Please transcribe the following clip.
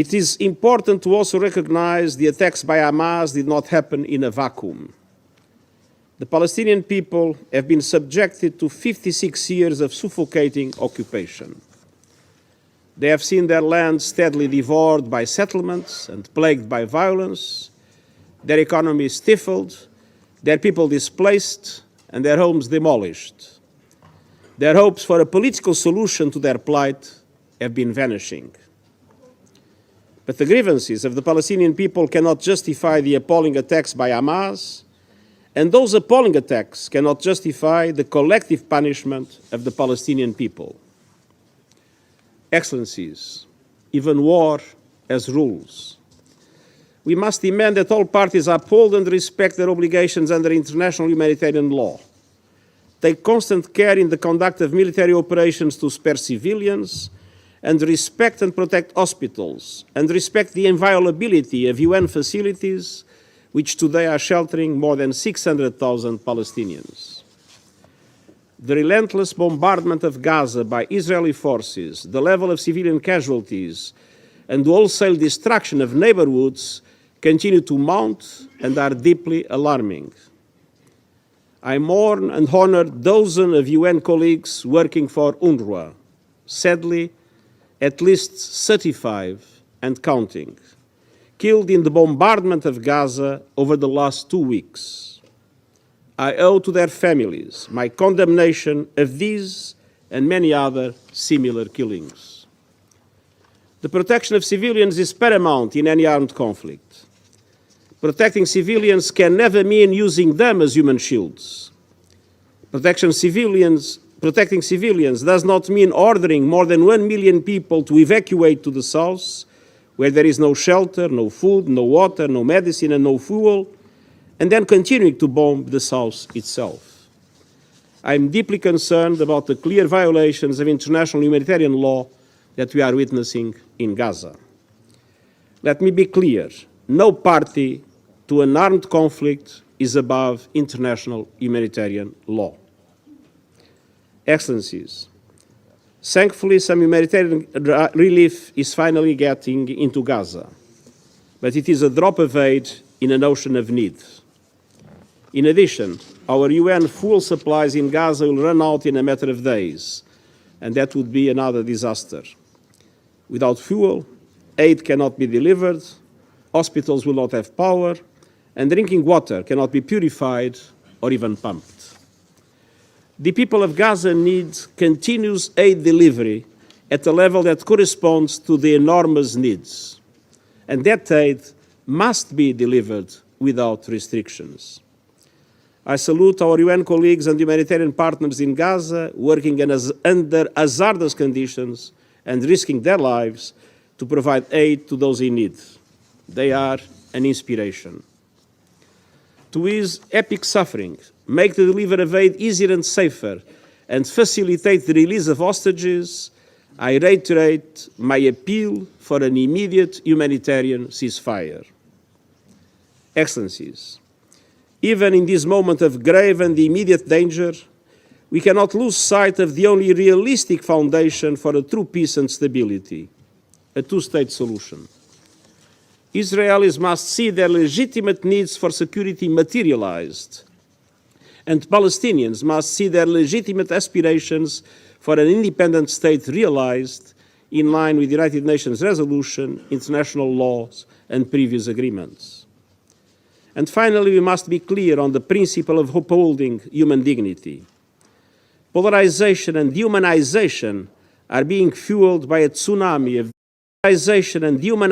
It is important to also recognize the attacks by Hamas did not happen in a vacuum. The Palestinian people have been subjected to 56 years of suffocating occupation. They have seen their land steadily devoured by settlements and plagued by violence, their economy stifled, their people displaced, and their homes demolished. Their hopes for a political solution to their plight have been vanishing. But the grievances of the Palestinian people cannot justify the appalling attacks by Hamas, and those appalling attacks cannot justify the collective punishment of the Palestinian people. Excellencies, even war has rules. We must demand that all parties uphold and respect their obligations under international humanitarian law, take constant care in the conduct of military operations to spare civilians, and respect and protect hospitals, and respect the inviolability of UN facilities, which today are sheltering more than 600,000 Palestinians. The relentless bombardment of Gaza by Israeli forces, the level of civilian casualties, and the wholesale destruction of neighborhoods continue to mount and are deeply alarming. I mourn and honor dozens of UN colleagues working for UNRWA. Sadly, at least 35 and counting, killed in the bombardment of Gaza over the last 2 weeks. I owe to their families my condemnation of these and many other similar killings. The protection of civilians is paramount in any armed conflict. Protecting civilians can never mean using them as human shields. Protecting civilians does not mean ordering more than 1 million people to evacuate to the south, where there is no shelter, no food, no water, no medicine, and no fuel, and then continuing to bomb the south itself. I am deeply concerned about the clear violations of international humanitarian law that we are witnessing in Gaza. Let me be clear, no party to an armed conflict is above international humanitarian law. Excellencies, thankfully some humanitarian relief is finally getting into Gaza, but it is a drop of aid in an ocean of need. In addition, our UN fuel supplies in Gaza will run out in a matter of days, and that would be another disaster. Without fuel, aid cannot be delivered, hospitals will not have power, and drinking water cannot be purified or even pumped. The people of Gaza need continuous aid delivery at a level that corresponds to the enormous needs, and that aid must be delivered without restrictions. I salute our UN colleagues and humanitarian partners in Gaza working under hazardous conditions and risking their lives to provide aid to those in need. They are an inspiration. To ease epic suffering, make the delivery of aid easier and safer, and facilitate the release of hostages, I reiterate my appeal for an immediate humanitarian ceasefire. Excellencies, even in this moment of grave and immediate danger, we cannot lose sight of the only realistic foundation for a true peace and stability, a two-state solution. Israelis must see their legitimate needs for security materialized, and Palestinians must see their legitimate aspirations for an independent state realized in line with the United Nations resolution, international laws, and previous agreements. And finally, we must be clear on the principle of upholding human dignity. Polarization and dehumanization are being fueled by a tsunami of polarization and dehumanization